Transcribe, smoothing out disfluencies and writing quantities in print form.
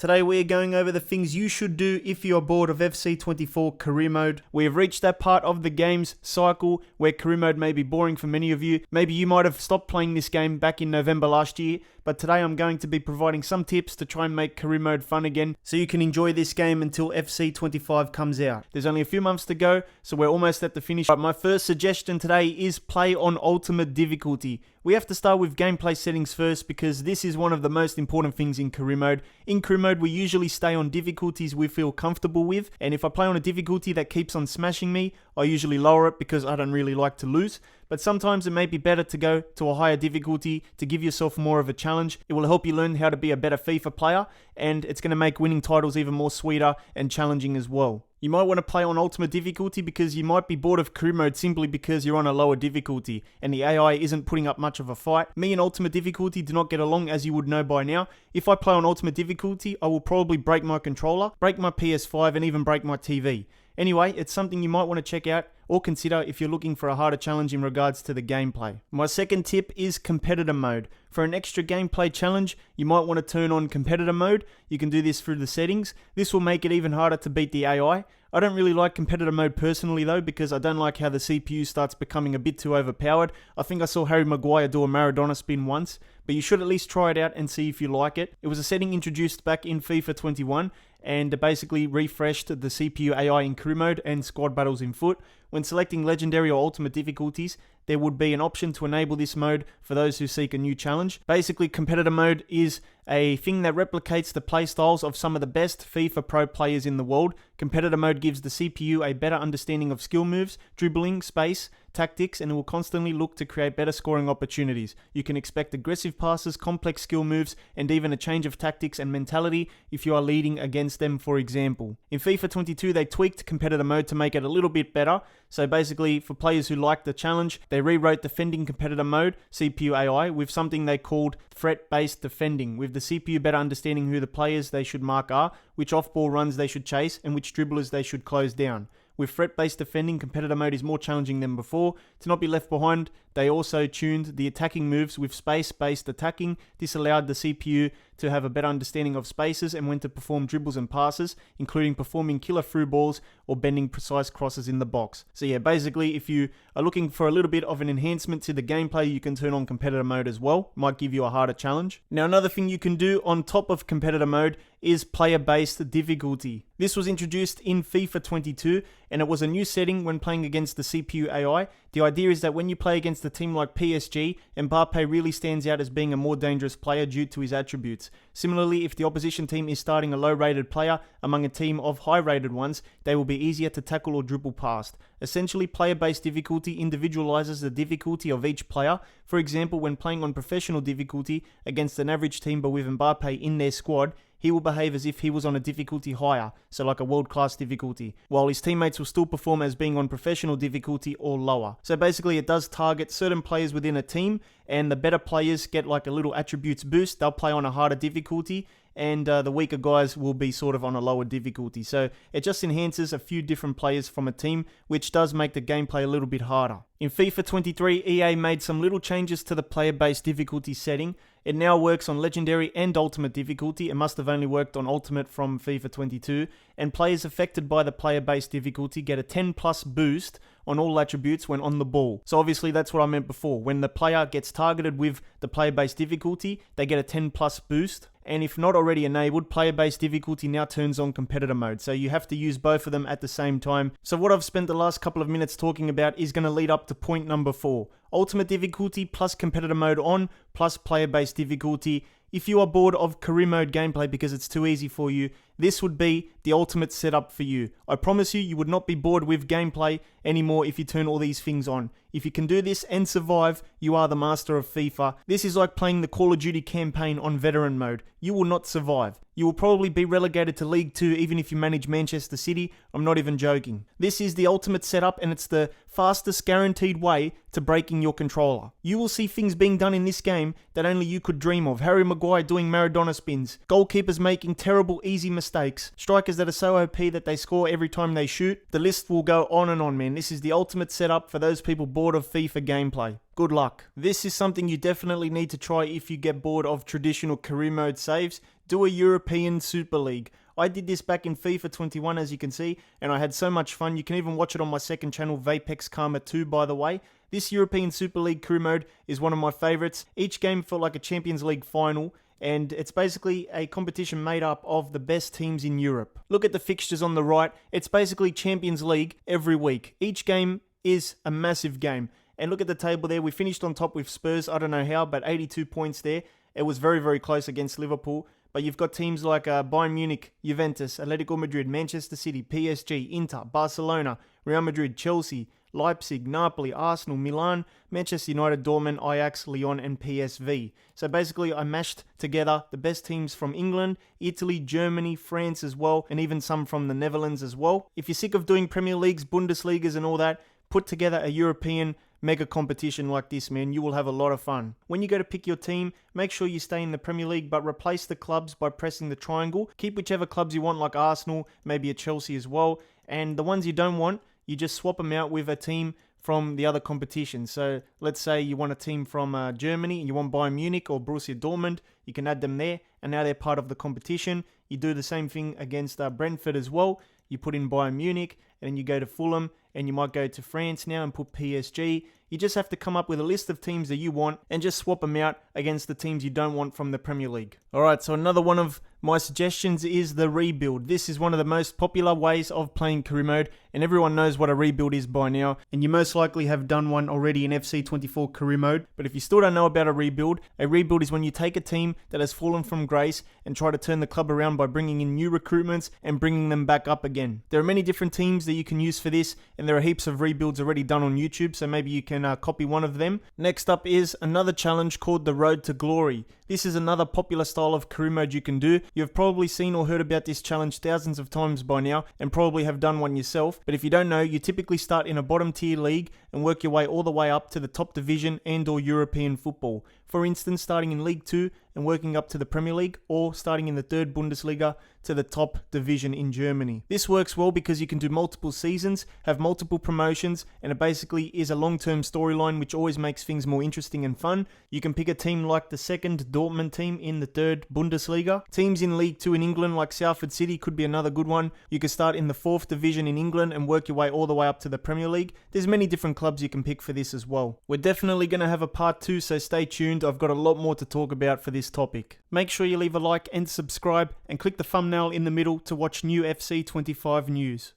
Today we are going over the things you should do if you are bored of FC24 career mode. We have reached that part of the game's cycle where career mode may be boring for many of you. Maybe you might have stopped playing this game back in November last year, but today I'm going to be providing some tips to try and make career mode fun again so you can enjoy this game until FC25 comes out. There's only a few months to go, so we're almost at the finish. But my first suggestion today is play on ultimate difficulty. We have to start with gameplay settings first because this is one of the most important things in career mode. In career mode, we usually stay on difficulties we feel comfortable with, and if I play on a difficulty that keeps on smashing me, I usually lower it because I don't really like to lose. But sometimes it may be better to go to a higher difficulty to give yourself more of a challenge. It will help you learn how to be a better FIFA player, and it's going to make winning titles even more sweeter and challenging as well. You might want to play on ultimate difficulty because you might be bored of career mode simply because you're on a lower difficulty and the AI isn't putting up much of a fight. Me and ultimate difficulty do not get along, as you would know by now. If I play on ultimate difficulty, I will probably break my controller, break my PS5 and even break my TV. Anyway, it's something you might want to check out or consider if you're looking for a harder challenge in regards to the gameplay. My second tip is competitor mode. For an extra gameplay challenge, you might want to turn on competitor mode. You can do this through the settings. This will make it even harder to beat the AI. I don't really like competitor mode personally though, because I don't like how the CPU starts becoming a bit too overpowered. I think I saw Harry Maguire do a Maradona spin once, but you should at least try it out and see if you like it. It was a setting introduced back in FIFA 21 and basically refreshed the CPU AI in career mode and squad battles in foot. When selecting legendary or ultimate difficulties, there would be an option to enable this mode for those who seek a new challenge. Basically, competitor mode is a thing that replicates the playstyles of some of the best FIFA Pro players in the world. Competitor mode gives the CPU a better understanding of skill moves, dribbling, space, tactics, and it will constantly look to create better scoring opportunities. You can expect aggressive passes, complex skill moves, and even a change of tactics and mentality if you are leading against them, for example. In FIFA 22, they tweaked competitor mode to make it a little bit better. So basically, for players who like the challenge, they rewrote defending competitor mode, CPU AI, with something they called threat-based defending, with the CPU better understanding who the players they should mark are, which off-ball runs they should chase, and which dribblers they should close down. With threat-based defending, competitor mode is more challenging than before. To not be left behind, they also tuned the attacking moves with space-based attacking. This allowed the CPU to have a better understanding of spaces and when to perform dribbles and passes, including performing killer through balls or bending precise crosses in the box. So yeah, basically, if you are looking for a little bit of an enhancement to the gameplay, you can turn on competitor mode as well. Might give you a harder challenge. Now, another thing you can do on top of competitor mode is player-based difficulty. This was introduced in FIFA 22, and it was a new setting when playing against the CPU AI. The idea is that when you play against a team like PSG, Mbappe really stands out as being a more dangerous player due to his attributes. Similarly, if the opposition team is starting a low-rated player among a team of high-rated ones, they will be easier to tackle or dribble past. Essentially, player-based difficulty individualizes the difficulty of each player. For example, when playing on professional difficulty against an average team but with Mbappe in their squad, he will behave as if he was on a difficulty higher, so like a world-class difficulty, while his teammates will still perform as being on professional difficulty or lower. So basically it does target certain players within a team, and the better players get like a little attributes boost. They'll play on a harder difficulty, and the weaker guys will be sort of on a lower difficulty. So it just enhances a few different players from a team, which does make the gameplay a little bit harder. In FIFA 23, EA made some little changes to the player-based difficulty setting. It now works on Legendary and Ultimate difficulty. It must have only worked on Ultimate from FIFA 22. And players affected by the player-based difficulty get a 10 plus boost on all attributes when on the ball. So obviously that's what I meant before. When the player gets targeted with the player-based difficulty, they get a 10 plus boost. And if not already enabled, player-based difficulty now turns on competitor mode. So you have to use both of them at the same time. So what I've spent the last couple of minutes talking about is going to lead up to point number 4. Ultimate difficulty plus competitor mode on plus player-based difficulty. If you are bored of career mode gameplay because it's too easy for you, this would be the ultimate setup for you. I promise you would not be bored with gameplay anymore if you turn all these things on. If you can do this and survive, you are the master of FIFA. This is like playing the Call of Duty campaign on veteran mode. You will not survive. You will probably be relegated to League 2 even if you manage Manchester City. I'm not even joking. This is the ultimate setup, and it's the fastest guaranteed way to breaking your controller. You will see things being done in this game that only you could dream of. Harry Maguire doing Maradona spins, goalkeepers making terrible easy mistakes, strikers that are so OP that they score every time they shoot. The list will go on and on, man. This is the ultimate setup for those people bored of FIFA gameplay. Good luck. This is something you definitely need to try if you get bored of traditional career mode saves. do a European Super League. I did this back in FIFA 21, as you can see, and I had so much fun. You can even watch it on my second channel, Vapex Karma 2, by the way. This European Super League career mode is one of my favorites. Each game felt like a Champions League final, and it's basically a competition made up of the best teams in Europe. Look at the fixtures on the right. It's basically Champions League every week. Each game is a massive game. And look at the table there. We finished on top with Spurs. I don't know how, but 82 points there. It was very, very close against Liverpool. But you've got teams like Bayern Munich, Juventus, Atletico Madrid, Manchester City, PSG, Inter, Barcelona, Real Madrid, Chelsea, Leipzig, Napoli, Arsenal, Milan, Manchester United, Dortmund, Ajax, Lyon, and PSV. So basically, I mashed together the best teams from England, Italy, Germany, France as well, and even some from the Netherlands as well. If you're sick of doing Premier Leagues, Bundesligas, and all that, put together a European mega competition like this, man. You will have a lot of fun. When you go to pick your team, make sure you stay in the Premier League, but replace the clubs by pressing the triangle. Keep whichever clubs you want, like Arsenal, maybe a Chelsea as well. And the ones you don't want, you just swap them out with a team from the other competition. So let's say you want a team from Germany and you want Bayern Munich or Borussia Dortmund. You can add them there, and now they're part of the competition. You do the same thing against Brentford as well. You put in Bayern Munich, and then you go to Fulham, and you might go to France now and put PSG. You just have to come up with a list of teams that you want and just swap them out against the teams you don't want from the Premier League. Alright, so another one of my suggestions is the rebuild. This is one of the most popular ways of playing career mode, and everyone knows what a rebuild is by now, and you most likely have done one already in FC24 career mode. But if you still don't know about a rebuild is when you take a team that has fallen from grace and try to turn the club around by bringing in new recruitments and bringing them back up again. There are many different teams that you can use for this, and there are heaps of rebuilds already done on YouTube, so maybe you can copy one of them. Next up is another challenge called the Road to Glory. This is another popular style of career mode you can do. You've probably seen or heard about this challenge thousands of times by now, and probably have done one yourself. But if you don't know, you typically start in a bottom tier league and work your way all the way up to the top division and or European football. For instance, starting in League 2 and working up to the Premier League, or starting in the third Bundesliga to the top division in Germany. This works well because you can do multiple seasons, have multiple promotions, and it basically is a long-term storyline which always makes things more interesting and fun. You can pick a team like the second Dortmund team in the third Bundesliga. Teams in League 2 in England like Salford City could be another good one. You could start in the fourth division in England and work your way all the way up to the Premier League. There's many different clubs you can pick for this as well. We're definitely going to have a part 2, so stay tuned. I've got a lot more to talk about for this topic. Make sure you leave a like and subscribe, and click the thumbnail in the middle to watch new FC25 news.